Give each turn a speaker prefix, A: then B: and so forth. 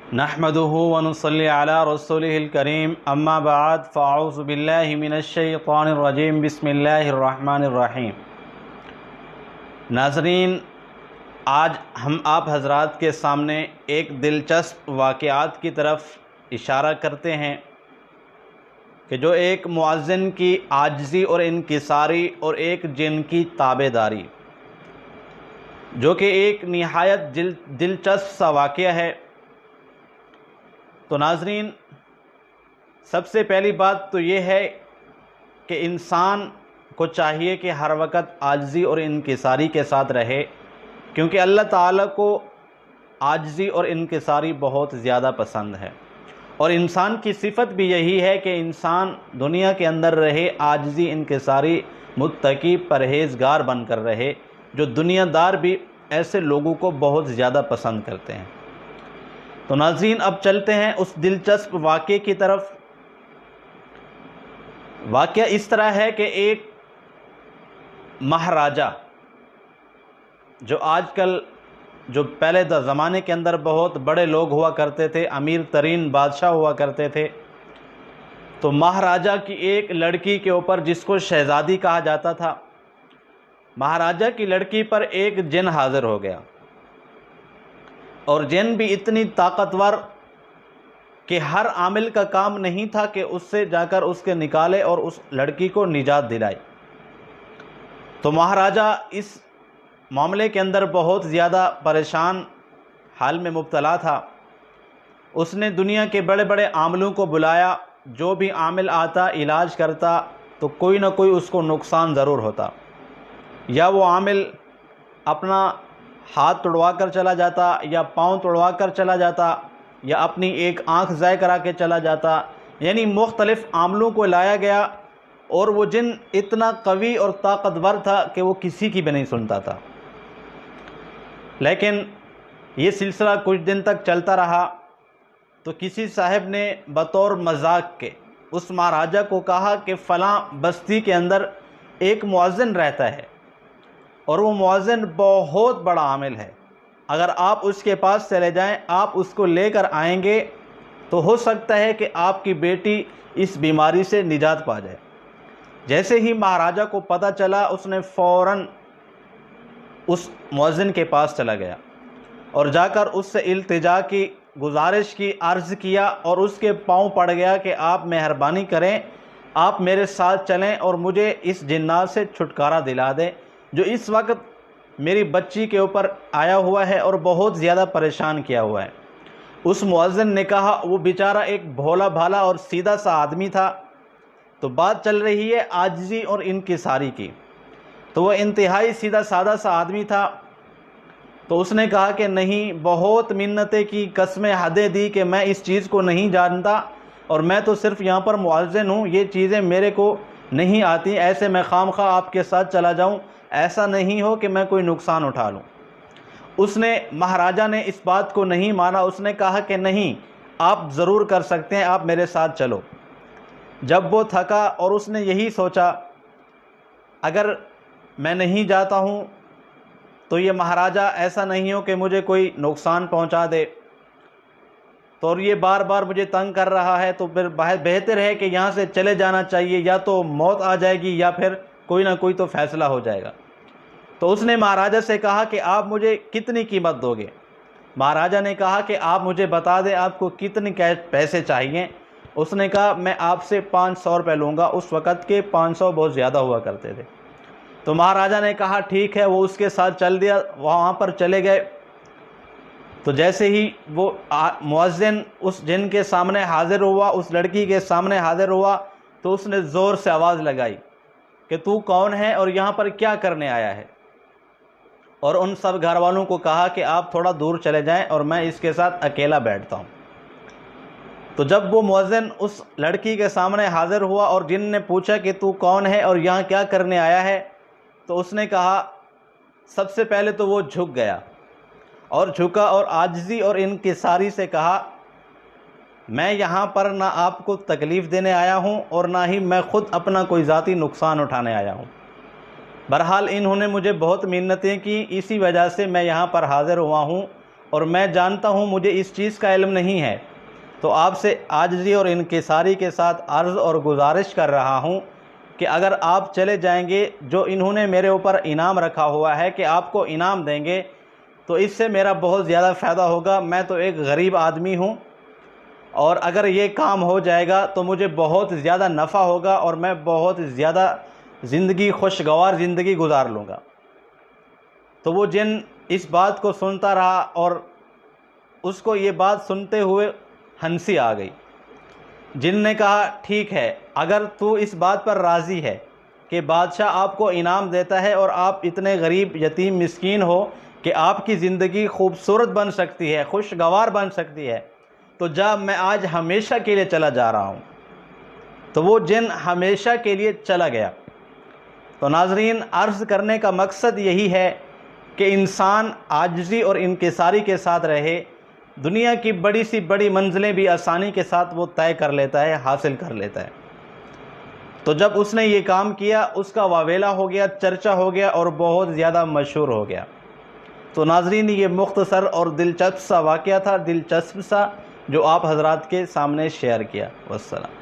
A: نحمده ونصلي على رسوله الكريم اما بعد فاعوذ بالله من الشیطان الرجیم بسم اللہ الرحمن الرحیم۔ ناظرین، آج ہم آپ حضرات کے سامنے ایک دلچسپ واقعات کی طرف اشارہ کرتے ہیں کہ جو ایک مؤذن کی عاجزی اور انکساری اور ایک جن کی تابع داری، جو کہ ایک نہایت دلچسپ سا واقعہ ہے۔ تو ناظرین، سب سے پہلی بات تو یہ ہے کہ انسان کو چاہیے کہ ہر وقت عاجزی اور انکساری کے ساتھ رہے، کیونکہ اللہ تعالیٰ کو عاجزی اور انکساری بہت زیادہ پسند ہے، اور انسان کی صفت بھی یہی ہے کہ انسان دنیا کے اندر رہے عاجزی انکساری متقی پرہیزگار بن کر رہے، جو دنیا دار بھی ایسے لوگوں کو بہت زیادہ پسند کرتے ہیں۔ تو ناظرین، اب چلتے ہیں اس دلچسپ واقعے کی طرف۔ واقعہ اس طرح ہے کہ ایک مہاراجہ، جو آج کل جو پہلے زمانے کے اندر بہت بڑے لوگ ہوا کرتے تھے، امیر ترین بادشاہ ہوا کرتے تھے، تو مہاراجہ کی ایک لڑکی کے اوپر، جس کو شہزادی کہا جاتا تھا، مہاراجہ کی لڑکی پر ایک جن حاضر ہو گیا، اور جن بھی اتنی طاقتور کہ ہر عامل کا کام نہیں تھا کہ اس سے جا کر اس کے نکالے اور اس لڑکی کو نجات دلائے۔ تو مہاراجہ اس معاملے کے اندر بہت زیادہ پریشان حال میں مبتلا تھا۔ اس نے دنیا کے بڑے بڑے عاملوں کو بلایا، جو بھی عامل آتا علاج کرتا تو کوئی نہ کوئی اس کو نقصان ضرور ہوتا، یا وہ عامل اپنا ہاتھ توڑوا کر چلا جاتا، یا پاؤں توڑوا کر چلا جاتا، یا اپنی ایک آنکھ ضائع کرا کے چلا جاتا، یعنی مختلف عاملوں کو لایا گیا، اور وہ جن اتنا قوی اور طاقتور تھا کہ وہ کسی کی بھی نہیں سنتا تھا۔ لیکن یہ سلسلہ کچھ دن تک چلتا رہا، تو کسی صاحب نے بطور مذاق کے اس مہاراجہ کو کہا کہ فلاں بستی کے اندر ایک مؤذن رہتا ہے، اور وہ مؤذن بہت بڑا عامل ہے، اگر آپ اس کے پاس چلے جائیں، آپ اس کو لے کر آئیں گے تو ہو سکتا ہے کہ آپ کی بیٹی اس بیماری سے نجات پا جائے۔ جیسے ہی مہاراجہ کو پتہ چلا، اس نے فوراً اس مؤذن کے پاس چلا گیا، اور جا کر اس سے التجا کی، گزارش کی، عرض کیا، اور اس کے پاؤں پڑ گیا کہ آپ مہربانی کریں، آپ میرے ساتھ چلیں اور مجھے اس جنات سے چھٹکارا دلا دیں، جو اس وقت میری بچی کے اوپر آیا ہوا ہے اور بہت زیادہ پریشان کیا ہوا ہے۔ اس مؤذن نے کہا، وہ بیچارہ ایک بھولا بھالا اور سیدھا سا آدمی تھا، تو بات چل رہی ہے عاجزی اور انکساری کی، تو وہ انتہائی سیدھا سادہ سا آدمی تھا۔ تو اس نے کہا کہ نہیں، بہت منتیں کی، قسمیں حدیں دی کہ میں اس چیز کو نہیں جانتا، اور میں تو صرف یہاں پر مؤذن ہوں، یہ چیزیں میرے کو نہیں آتی، ایسے میں خام خواہ آپ کے ساتھ چلا جاؤں، ایسا نہیں ہو کہ میں کوئی نقصان اٹھا لوں۔ اس نے مہاراجہ نے اس بات کو نہیں مانا، اس نے کہا کہ نہیں، آپ ضرور کر سکتے ہیں، آپ میرے ساتھ چلو۔ جب وہ تھکا اور اس نے یہی سوچا، اگر میں نہیں جاتا ہوں تو یہ مہاراجہ ایسا نہیں ہو کہ مجھے کوئی نقصان پہنچا دے، تو اور یہ بار بار مجھے تنگ کر رہا ہے، تو پھر بہتر ہے کہ یہاں سے چلے جانا چاہیے، یا تو موت آ جائے گی یا پھر کوئی نہ کوئی تو فیصلہ ہو جائے گا۔ تو اس نے مہاراجہ سے کہا کہ آپ مجھے کتنی قیمت دو گے؟ مہاراجہ نے کہا کہ آپ مجھے بتا دیں آپ کو کتنے پیسے چاہیے۔ اس نے کہا میں آپ سے 500 روپے لوں گا۔ اس وقت کے 500 بہت زیادہ ہوا کرتے تھے۔ تو مہاراجہ نے کہا ٹھیک ہے، وہ اس کے ساتھ چل دیا، وہاں پر چلے گئے۔ تو جیسے ہی وہ مؤذن اس جن کے سامنے حاضر ہوا، اس لڑکی کے سامنے حاضر ہوا، تو اس نے زور سے آواز لگائی کہ تو کون ہے اور یہاں پر کیا کرنے آیا ہے، اور ان سب گھر والوں کو کہا کہ آپ تھوڑا دور چلے جائیں اور میں اس کے ساتھ اکیلا بیٹھتا ہوں۔ تو جب وہ مؤذن اس لڑکی کے سامنے حاضر ہوا اور جن نے پوچھا کہ تو کون ہے اور یہاں کیا کرنے آیا ہے، تو اس نے کہا، سب سے پہلے تو وہ جھک گیا، اور جھکا اور عاجزی اور انکساری سے کہا، میں یہاں پر نہ آپ کو تکلیف دینے آیا ہوں اور نہ ہی میں خود اپنا کوئی ذاتی نقصان اٹھانے آیا ہوں۔ بہرحال انہوں نے مجھے بہت منتیں کی، اسی وجہ سے میں یہاں پر حاضر ہوا ہوں، اور میں جانتا ہوں مجھے اس چیز کا علم نہیں ہے، تو آپ سے عاجزی اور انکساری کے ساتھ عرض اور گزارش کر رہا ہوں کہ اگر آپ چلے جائیں گے، جو انہوں نے میرے اوپر انعام رکھا ہوا ہے کہ آپ کو انعام دیں گے، تو اس سے میرا بہت زیادہ فائدہ ہوگا۔ میں تو ایک غریب آدمی ہوں، اور اگر یہ کام ہو جائے گا تو مجھے بہت زیادہ نفع ہوگا اور میں بہت زیادہ خوشگوار زندگی گزار لوں گا۔ تو وہ جن اس بات کو سنتا رہا اور اس کو یہ بات سنتے ہوئے ہنسی آ گئی۔ جن نے کہا ٹھیک ہے، اگر تو اس بات پر راضی ہے کہ بادشاہ آپ کو انعام دیتا ہے اور آپ اتنے غریب یتیم مسکین ہو کہ آپ کی زندگی خوبصورت بن سکتی ہے، خوشگوار بن سکتی ہے، تو جا، میں آج ہمیشہ کے لیے چلا جا رہا ہوں۔ تو وہ جن ہمیشہ کے لیے چلا گیا۔ تو ناظرین، عرض کرنے کا مقصد یہی ہے کہ انسان عاجزی اور انکساری کے ساتھ رہے، دنیا کی بڑی سی بڑی منزلیں بھی آسانی کے ساتھ وہ طے کر لیتا ہے، حاصل کر لیتا ہے۔ تو جب اس نے یہ کام کیا، اس کا واویلا ہو گیا، چرچا ہو گیا اور بہت زیادہ مشہور ہو گیا۔ تو ناظرین، یہ مختصر اور دلچسپ سا واقعہ تھا، دلچسپ سا، جو آپ حضرات کے سامنے شیئر کیا۔ والسلام۔